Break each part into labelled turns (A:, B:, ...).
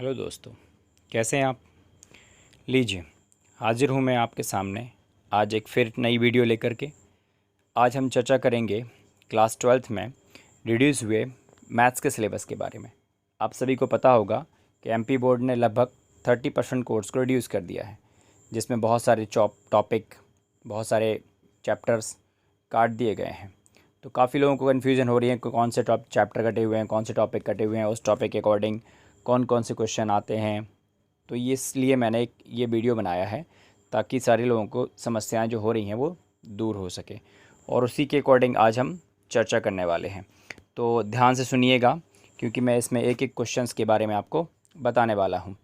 A: Hello दोस्तों, कैसे हैं आप। लीजिए, हाजिर हूं मैं आपके सामने आज एक फिर नई वीडियो लेकर के। आज हम चर्चा करेंगे क्लास 12th में रिड्यूस हुए मैथ्स के सिलेबस के बारे में। आप सभी को पता होगा कि एमपी बोर्ड ने लगभग 30% कोर्स को रिड्यूस कर दिया है, जिसमें बहुत सारे टॉपिक, बहुत सारे चैप्टर्स काट दिए गए हैं। तो काफ़ी लोगों को कन्फ्यूज़न हो रही है कि कौन से चैप्टर कटे हुए हैं, कौन से टॉपिक कटे हुए हैं, उस टॉपिक के अकॉर्डिंग कौन कौन से क्वेश्चन आते हैं। तो ये इसलिए मैंने ये वीडियो बनाया है ताकि सारे लोगों को समस्याएं जो हो रही हैं वो दूर हो सके, और उसी के अकॉर्डिंग आज हम चर्चा करने वाले हैं। तो ध्यान से सुनिएगा, क्योंकि मैं इसमें एक एक क्वेश्चंस के बारे में आपको बताने वाला हूँ,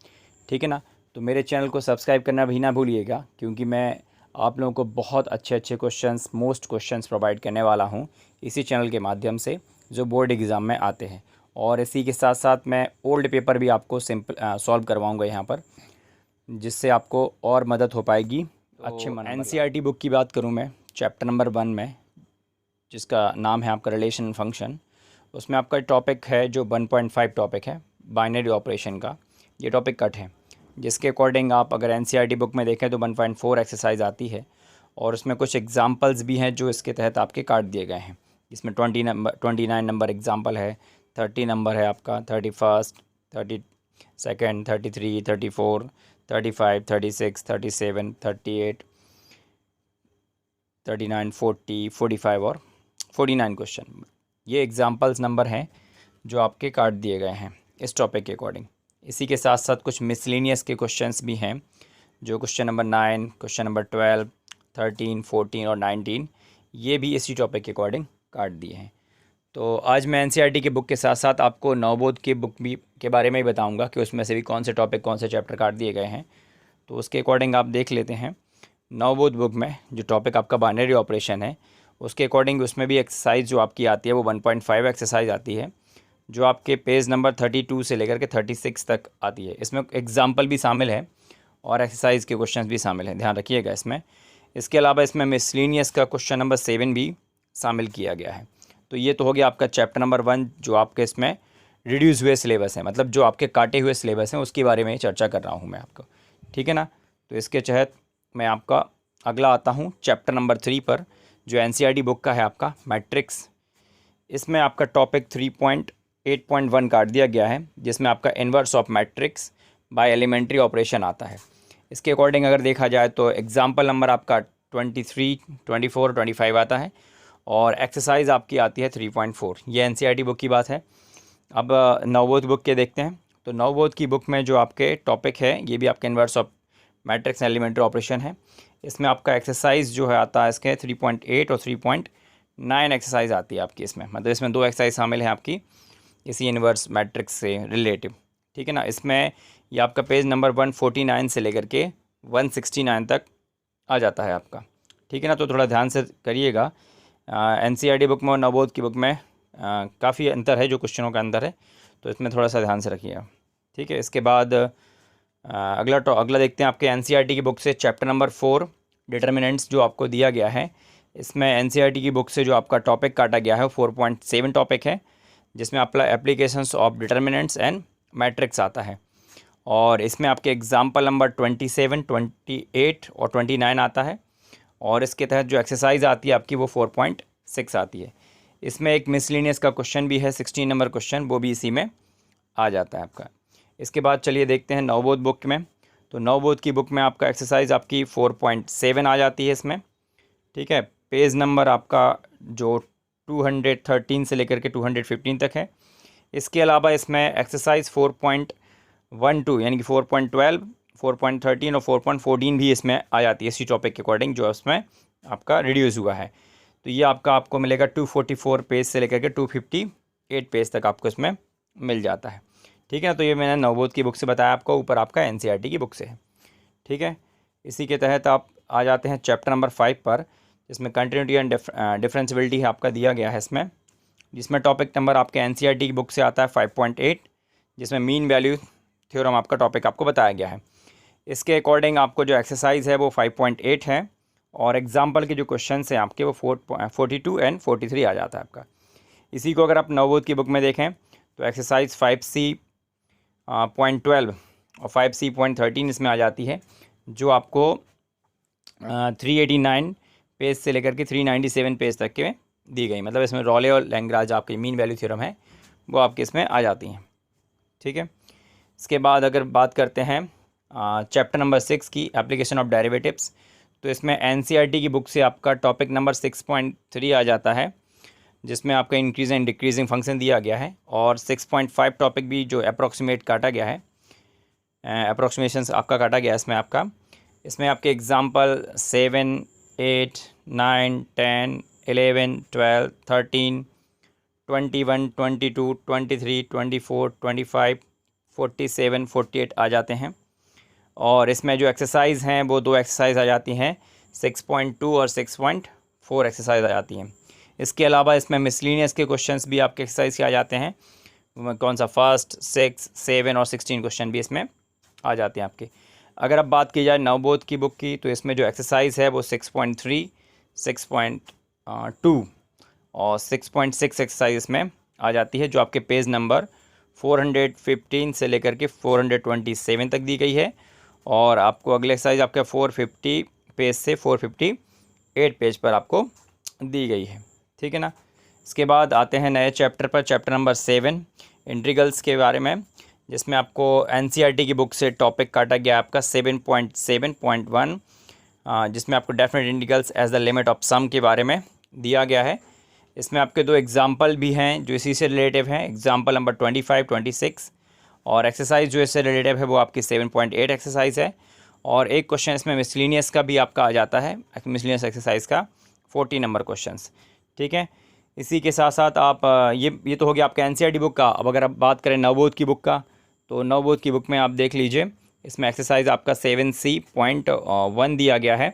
A: ठीक है ना। तो मेरे चैनल को सब्सक्राइब करना भी ना भूलिएगा, क्योंकि मैं आप लोगों को बहुत अच्छे अच्छे क्वेश्चंस, मोस्ट क्वेश्चंस प्रोवाइड करने वाला हूँ इसी चैनल के माध्यम से, जो बोर्ड एग्ज़ाम में आते हैं। और इसी के साथ साथ मैं ओल्ड पेपर भी आपको सिंपल सॉल्व करवाऊंगा यहाँ पर, जिससे आपको और मदद हो पाएगी अच्छे मन। एनसीईआरटी बुक की बात करूँ मैं, चैप्टर नंबर 1 में, जिसका नाम है आपका रिलेशन एंड फंक्शन, उसमें आपका टॉपिक है जो 1.5 टॉपिक है बाइनरी ऑपरेशन का। ये टॉपिक कट है, जिसके अकॉर्डिंग आप अगर एनसीईआरटी बुक में देखें तो 1.4 एक्सरसाइज आती है, और उसमें कुछ एग्जाम्पल्स भी हैं जो इसके तहत आपके काट दिए गए हैं। इसमें 29 नंबर एग्जाम्पल है, 30 नंबर है आपका, 31, 32, 33, 34, 35, 36, 37, 38, 39, 40, 45 और 49 क्वेश्चन। ये एग्जाम्पल्स नंबर हैं जो आपके काट दिए गए हैं इस टॉपिक के अकॉर्डिंग। इसी के साथ साथ कुछ मिसलेनियस के क्वेश्चंस भी हैं, जो क्वेश्चन नंबर 9, क्वेश्चन नंबर 12, 13, 14 और 19, ये भी इसी टॉपिक के अकॉर्डिंग काट दिए हैं। तो आज मैं एनसीईआरटी की बुक के साथ साथ आपको नवबोध की बुक भी के बारे में ही बताऊंगा कि उसमें से भी कौन से टॉपिक, कौन से चैप्टर काट दिए गए हैं। तो उसके अकॉर्डिंग आप देख लेते हैं। नवबोध बुक में जो टॉपिक आपका बाइनरी ऑपरेशन है, उसके अकॉर्डिंग उसमें भी एक्सरसाइज जो आपकी आती है वो 1.5 एक्सरसाइज आती है, जो आपके पेज नंबर 32 से लेकर के 36 तक आती है। इसमें एग्जाम्पल भी शामिल है और एक्सरसाइज के क्वेश्चन भी शामिल हैं, ध्यान रखिएगा इसमें। इसके अलावा इसमें मिसलेनियस का क्वेश्चन नंबर 7 भी शामिल किया गया है। तो ये तो हो गया आपका चैप्टर नंबर 1, जो आपके इसमें रिड्यूस हुए सिलेबस है, मतलब जो आपके काटे हुए सिलेबस हैं उसके बारे में चर्चा कर रहा हूँ मैं आपको, ठीक है ना। तो इसके तहत मैं आपका अगला आता हूँ चैप्टर नंबर 3 पर, जो एनसीईआरटी बुक का है आपका मैट्रिक्स। इसमें आपका टॉपिक 3.8.1 काट दिया गया है, जिसमें आपका inverse of matrix by elementary operation आता है। इसके अकॉर्डिंग अगर देखा जाए तो एग्जाम्पल नंबर आपका 23, 24, 25 आता है, और एक्सरसाइज आपकी आती है 3.4। ये एनसीईआरटी बुक की बात है। अब नवबोध बुक के देखते हैं। तो नवबोध की बुक में जो आपके टॉपिक है, ये भी आपके inverse of matrix elementary operation है। इसमें आपका एक्सरसाइज जो है आता है इसके 3.8 और 3.9 एक्सरसाइज आती है आपकी इसमें, मतलब इसमें 2 एक्सरसाइज शामिल हैं आपकी इसी इन्वर्स मैट्रिक्स से रिलेटिव, ठीक है ना। इसमें ये आपका पेज नंबर 149 से लेकर के 169 तक आ जाता है आपका, ठीक है ना। तो थोड़ा ध्यान से करिएगा। एनसीईआरटी बुक में और नवबोध की बुक में काफ़ी अंतर है, जो क्वेश्चनों का अंतर है, तो इसमें थोड़ा सा ध्यान से रखिएगा, ठीक है। इसके बाद अगला देखते हैं आपके एनसीईआरटी की बुक से चैप्टर नंबर 4 डिटर्मिनेंट्स जो आपको दिया गया है। इसमें एनसीईआरटी की बुक से जो आपका टॉपिक काटा गया है 4.7 टॉपिक है, जिसमें आपका applications of determinants and matrix आता है। और इसमें आपके एग्जाम्पल नंबर 27, 28 और 29 आता है, और इसके तहत जो एक्सरसाइज आती है आपकी वो 4.6 आती है। इसमें एक मिसलेनियस का क्वेश्चन भी है, 16 नंबर क्वेश्चन, वो भी इसी में आ जाता है आपका। इसके बाद चलिए देखते हैं नवबोध बुक में। तो नवबोध की बुक में आपका एक्सरसाइज आपकी 4.7 आ जाती है इसमें, ठीक है। पेज नंबर आपका जो 213 से लेकर के 215 तक है। इसके अलावा इसमें एक्सरसाइज 4.12 यानी कि 4.12, 4.13 और 4.14 भी इसमें आ जाती है इसी टॉपिक के अकॉर्डिंग, जो इसमें आपका रिड्यूस हुआ है। तो ये आपको मिलेगा 244 पेज से लेकर के 258 पेज तक आपको इसमें मिल जाता है, ठीक है। तो ये मैंने नवबोध की बुक से बताया आपको, ऊपर आपका एनसीईआरटी की बुक से है, ठीक है। इसी के तहत आप आ जाते हैं चैप्टर नंबर 5 पर, जिसमें कंटिन्यूटी एंड डिफरेंशिएबिलिटी आपका दिया गया है इसमें, जिसमें टॉपिक नंबर आपके एनसीईआरटी की बुक से आता है 5.8, जिसमें मीन वैल्यू थ्योरम आपका टॉपिक आपको बताया गया है। इसके अकॉर्डिंग आपको जो एक्सरसाइज है वो 5.8 है, और एग्जाम्पल के जो क्वेश्चन हैं आपके वो 42 एंड 43 आ जाता है आपका। इसी को अगर आप नवबोध की बुक में देखें तो एक्सरसाइज 5C .12 और 5C.13 इसमें आ जाती है, जो आपको 389 पेज से लेकर के 397 पेज तक के दी गई। मतलब इसमें रॉले और लैग्रांज आपकी मीन वैल्यू थ्योरम है वो आपके इसमें आ जाती हैं। ठीक है, इसके बाद अगर बात करते हैं चैप्टर नंबर 6 की एप्लीकेशन ऑफ डेरिवेटिव्स, तो इसमें एनसीईआरटी की बुक से आपका टॉपिक नंबर 6.3 आ जाता है, जिसमें आपका इंक्रीज एंड डिक्रीजिंग फंक्शन दिया गया है। और 6.5 टॉपिक भी जो अप्रॉक्सीमेट काटा गया है, अप्रॉक्सीमेशन आपका काटा गया है इसमें आपके एग्जाम्पल 7, 8, 9, 10, 11, 12, 13, 21, 22, 23, 24, 25, 47, 48 आ जाते हैं। और इसमें जो एक्सरसाइज हैं वो 2 एक्सरसाइज आ जाती हैं, 6.2 और 6.4 एक्सरसाइज आ जाती हैं। इसके अलावा इसमें मिसलिनियस के क्वेश्चंस भी आपके एक्सरसाइज के आ जाते हैं। कौन सा 1, 6, 7 और 16 क्वेश्चन भी इसमें आ जाते हैं आपके। अगर अब बात की जाए नवबोध की बुक की, तो इसमें जो एक्सरसाइज है वो 6.3, 6.2 और 6.6 एक्सरसाइज इसमें आ जाती है, जो आपके पेज नंबर 415 से लेकर के 427 तक दी गई है। और आपको अगले एक्सरसाइज आपका 450 पेज से 458 पेज पर आपको दी गई है। ठीक है ना। इसके बाद आते हैं नए चैप्टर पर, चैप्टर नंबर 7 इंटीग्रल्स के बारे में, जिसमें आपको एनसीईआरटी की बुक से टॉपिक काटा गया आपका 7.7.1, जिसमें आपको definite integrals as the limit of sum के बारे में दिया गया है। इसमें आपके 2 एग्जाम्पल भी हैं जो इसी से रिलेटिव हैं, एग्जाम्पल नंबर 25, 26, और एक्सरसाइज जो इससे रिलेटिव है वो आपकी 7.8 एक्सरसाइज है। और एक क्वेश्चन इसमें मिसलिनियस का भी आपका आ जाता है, मिसलिनियस एक्सरसाइज का 40 नंबर क्वेश्चंस। ठीक है, इसी के साथ साथ आप ये तो हो गया आपका एनसीईआरटी बुक का। अब अगर आप बात करें नवबोध की बुक का, तो नवबोध की बुक में आप देख लीजिए, इसमें एक्सरसाइज आपका 7C.1 दिया गया है।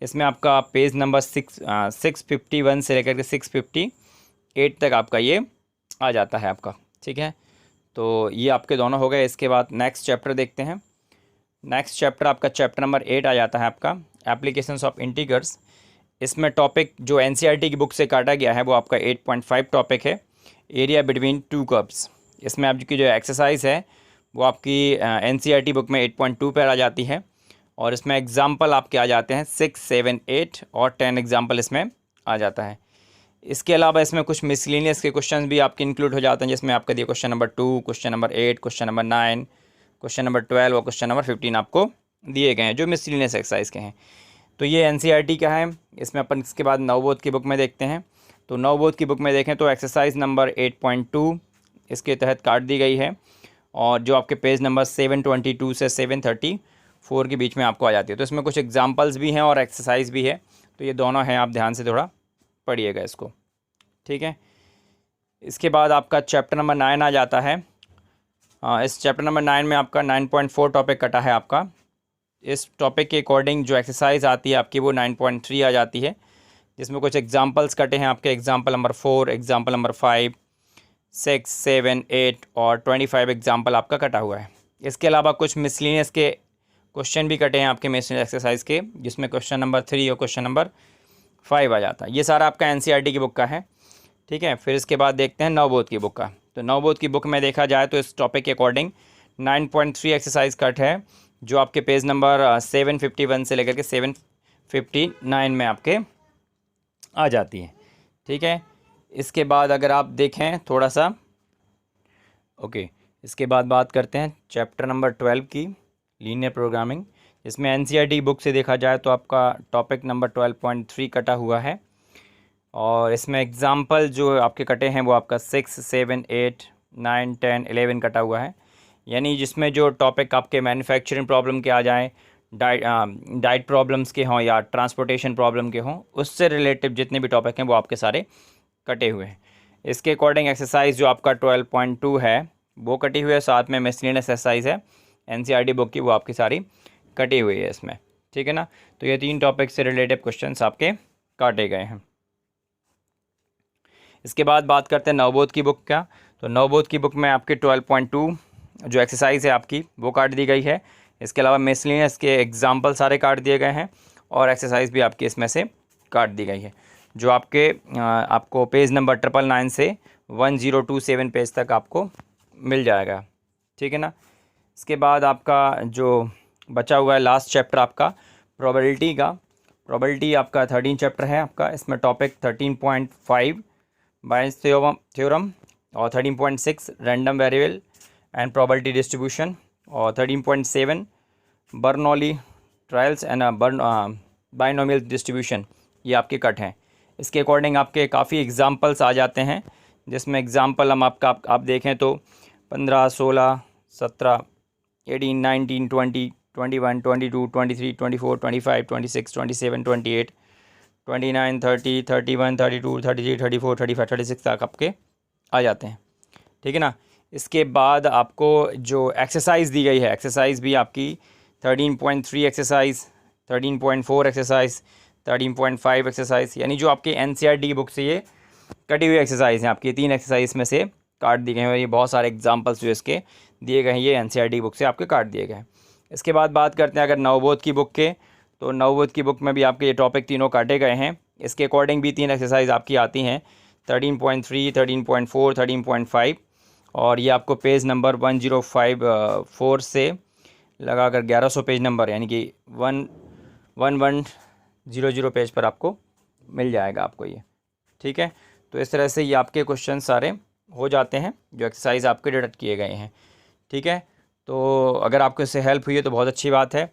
A: इसमें आपका पेज नंबर 651 से लेकर के 658 तक आपका ये आ जाता है आपका। ठीक है, तो ये आपके दोनों हो गए। इसके बाद नेक्स्ट चैप्टर देखते हैं। नेक्स्ट चैप्टर आपका चैप्टर नंबर 8 आ जाता है आपका एप्लीकेशंस ऑफ इंटीग्रल्स। इसमें टॉपिक जो एनसीईआरटी की बुक से काटा गया है वो आपका 8.5 टॉपिक है, एरिया बिटवीन 2 कर्व्स। इसमें आपकी जो एक्सरसाइज है वो आपकी एनसीईआरटी बुक में 8.2 पर आ जाती है। और इसमें एग्जाम्पल आपके आ जाते हैं 6, 7, 8 और 10 एग्जाम्पल इसमें आ जाता है। इसके अलावा इसमें कुछ मिसलिनियस के क्वेश्चन भी आपके इंक्लूड हो जाते हैं, जिसमें आपका दिया question number 2, question number 8, question number 9, question number 12 और क्वेश्चन नंबर 15 आपको दिए गए हैं, जो मिसलिनियस एक्सरसाइज के हैं। तो ये एनसीईआरटी का है। इसमें अपन इसके बाद नवबोध की बुक में देखते हैं। तो नवबोध की बुक में देखें तो एक्सरसाइज नंबर 8.2 इसके तहत काट दी गई है, और जो आपके पेज नंबर 722 से 734 के बीच में आपको आ जाती है। तो इसमें कुछ एग्जाम्पल्स भी हैं और एक्सरसाइज भी है, तो ये दोनों हैं, आप ध्यान से थोड़ा पढ़िएगा इसको। ठीक है, इसके बाद आपका चैप्टर नंबर 9 आ जाता है। इस चैप्टर नंबर 9 में आपका 9.4 टॉपिक कटा है आपका। इस टॉपिक के अकॉर्डिंग जो एक्सरसाइज आती है आपकी वो 9.3 आ जाती है, जिसमें कुछ एग्जांपल्स कटे हैं आपके। एग्जांपल नंबर 4, एग्जांपल नंबर 5, 6, 7, 8 और 25 एग्जांपल आपका कटा हुआ है। इसके अलावा कुछ मिसलिनियस के क्वेश्चन भी कटे हैं आपके मिसलिनियस एक्सरसाइज के, जिसमें क्वेश्चन नंबर 3 और क्वेश्चन नंबर 5 आ जाता है। ये सारा आपका एनसीईआरटी की बुक का है। ठीक है, फिर इसके बाद देखते हैं नवबोध की बुक का। तो नवबोध की बुक में देखा जाए तो इस टॉपिक के अकॉर्डिंग 9.3 एक्सरसाइज कट है, जो आपके पेज नंबर 751 से लेकर के 759 में आपके आ जाती है। ठीक है, इसके बाद अगर आप देखें थोड़ा सा इसके बाद बात करते हैं चैप्टर नंबर 12 की, लीनियर प्रोग्रामिंग। इसमें एनसीईआरटी बुक से देखा जाए तो आपका टॉपिक नंबर 12.3 कटा हुआ है, और इसमें एग्जाम्पल जो आपके कटे हैं वो आपका 6, 7, 8, 9, 10, 11 कटा हुआ है। यानी जिसमें जो टॉपिक आपके मैन्युफैक्चरिंग प्रॉब्लम के आ जाएँ, डाइट प्रॉब्लम्स के हों या ट्रांसपोर्टेशन प्रॉब्लम के हों, उससे रिलेटिव जितने भी टॉपिक हैं वो आपके सारे कटे हुए हैं। इसके अकॉर्डिंग एक्सरसाइज जो आपका 12.2 है वो कटी हुई है, साथ में मिसलिनियस एक्सरसाइज है एनसीईआरटी बुक की, वो आपकी सारी कटी हुई है इसमें। ठीक है ना, तो ये 3 टॉपिक से रिलेटिव क्वेश्चंस आपके काटे गए हैं। इसके बाद बात करते हैं नवबोध की बुक का। तो नवबोध की बुक में आपके 12.2 जो एक्सरसाइज है आपकी वो काट दी गई है। इसके अलावा मिसलिनियस के एग्जाम्पल सारे काट दिए गए हैं, और एक्सरसाइज भी आपकी इसमें से काट दी गई है, जो आपको पेज नंबर 999 से 1027 पेज तक आपको मिल जाएगा। ठीक है ना। इसके बाद आपका जो बचा हुआ है लास्ट चैप्टर आपका प्रोबेबिलिटी का, प्रोबेबिलिटी आपका 13 चैप्टर है आपका। इसमें टॉपिक 13.5 बायस थ्योरम और 13.6 random variable and probability distribution और 13.7 Bernoulli trials and binomial distribution, ये आपके कट हैं। इसके अकॉर्डिंग आपके काफ़ी एग्जांपल्स आ जाते हैं, जिसमें एग्जांपल हम आप देखें तो 15, 16, 17, 18, 19, 20, 21, 22, 23, 24, 25, 26, 27, 28, 29, 30, 31, 32, 33, 34, 35, 36 तक आपके आ जाते हैं। ठीक है ना। इसके बाद आपको जो एक्सरसाइज दी गई है, एक्सरसाइज भी आपकी 13.3 एक्सरसाइज, 13.4 एक्सरसाइज, 13.5 एक्सरसाइज, यानी जो आपके NCERT की बुक से ये कटी हुई एक्सरसाइज हैं आपकी, 3 एक्सरसाइज में से काट दिए गए हैं और ये बहुत सारे एग्जांपल्स जो इसके दिए गए हैं ये NCERT बुक से आपके काट दिए गए हैं। इसके बाद बात करते हैं अगर नवबोध की बुक के, तो नवबोध की बुक में भी आपके ये टॉपिक तीनों काटे गए हैं। इसके अकॉर्डिंग भी 3 एक्सरसाइज आपकी आती हैं, 13.3, 13.4, 13.5, और ये आपको पेज नंबर 1054 से लगाकर 1100 पेज नंबर यानी कि 1100 पेज पर आपको मिल जाएगा आपको ये। ठीक है, तो इस तरह से ये आपके क्वेश्चन सारे हो जाते हैं जो एक्सरसाइज आपके डिडक्ट किए गए हैं। ठीक है, तो अगर आपको इससे हेल्प हुई है तो बहुत अच्छी बात है,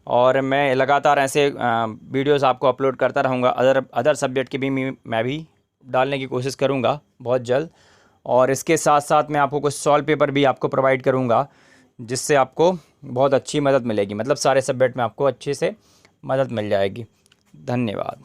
A: और मैं लगातार ऐसे वीडियोस आपको अपलोड करता रहूँगा। अदर सब्जेक्ट के भी मैं भी डालने की कोशिश करूँगा बहुत जल्द, और इसके साथ साथ मैं आपको कुछ सॉल्व पेपर भी आपको प्रोवाइड करूँगा, जिससे आपको बहुत अच्छी मदद मिलेगी, मतलब सारे सब्जेक्ट में आपको अच्छे से मदद मिल जाएगी। धन्यवाद।